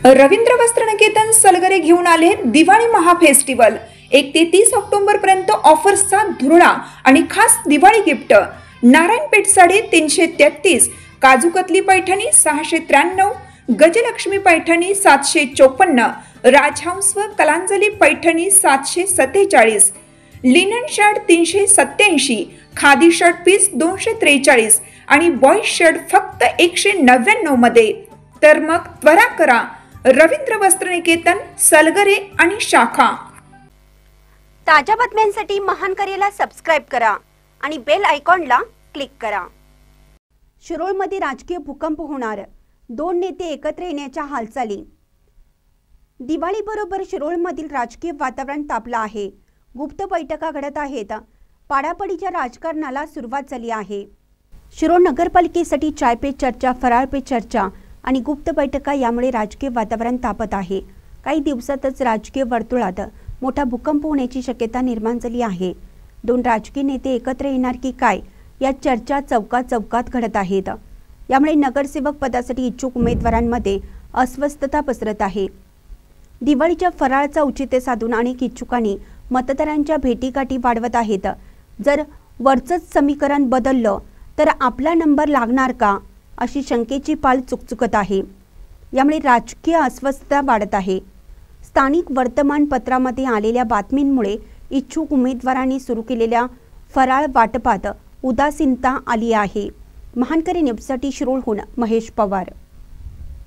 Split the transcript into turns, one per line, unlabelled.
रवींद्र वस्त्रनिकेतन सलगरे घेऊन आले दिवाळी महाफेस्टिवल। 1 ते 30 ऑक्टोबर पर्यंत ऑफर्सचा धुरळा आणि खास दिवाळी गिफ्ट। नारायणपेठ साडी 333, काजूकतली पैठणी 693, गजलक्ष्मी पैठणी 754, राजहंस व कलांजली Paithani 747, linen shirt 387, khadi shirt piece 243 आणि बॉय शर्ट फक्त 199 मध्ये। तर मग त्वरा करा, रवींद्र वस्त्रनिकेतन सलगरे आणि शाखा।
ताज्या बातम्यांसाठी महान करेला सबस्क्राइब करा आणि बेल आयकॉनला क्लिक करा। शिरोळमध्ये राजकीय भूकंप होणार, 2 नेते एकत्र येण्याच्या हालचाली। दिवाळी बरोबर शिरोळमधील राजकीय वातावरण तापलं आहे। गुप्त बैठका घडत आहेत। पाडापडीच्या राजकारणाला सुरुवात झाली आहे। शिरोळ नगरपालिकेसाठी चाय पे चर्चा, फराळ पे चर्चा आणि गुप्त बैठका यामुळे राजकीय वातावरण तापत आहे। काही दिवसातच राजकीय वर्तुळात मोठा भूकंप होण्याची शक्यता निर्माण झाली आहे। 2 राजकीय नेते एकत्र येणार की काय या चर्चा चौकात घडत आहेत। यामुळे नगरसेवक पदासाठी इच्छुक उमेदवारांमध्ये अस्वस्थता पसरत आहे। दिवाळीच्या फराळाचा औचित्य साधून अनेक इच्छुकांनी मतदारांच्या भेटीगाठी वाढवत आहेत। जर वरचंच समीकरण बदललं तर आपला नंबर लागणार का अशी शंकेची पाल चुकचुकत आहे। यामुळे राजकीय अस्वस्थता वाढत आहे। स्थानिक वर्तमानपत्रामध्ये आलेल्या बातमींमुळे इच्छुक उमेदवारांनी सुरू केलेल्या फराळ वाटपात उदासीनता आली आहे। महानकरी न्यूजसाठी शिरोळहून महेश पवार।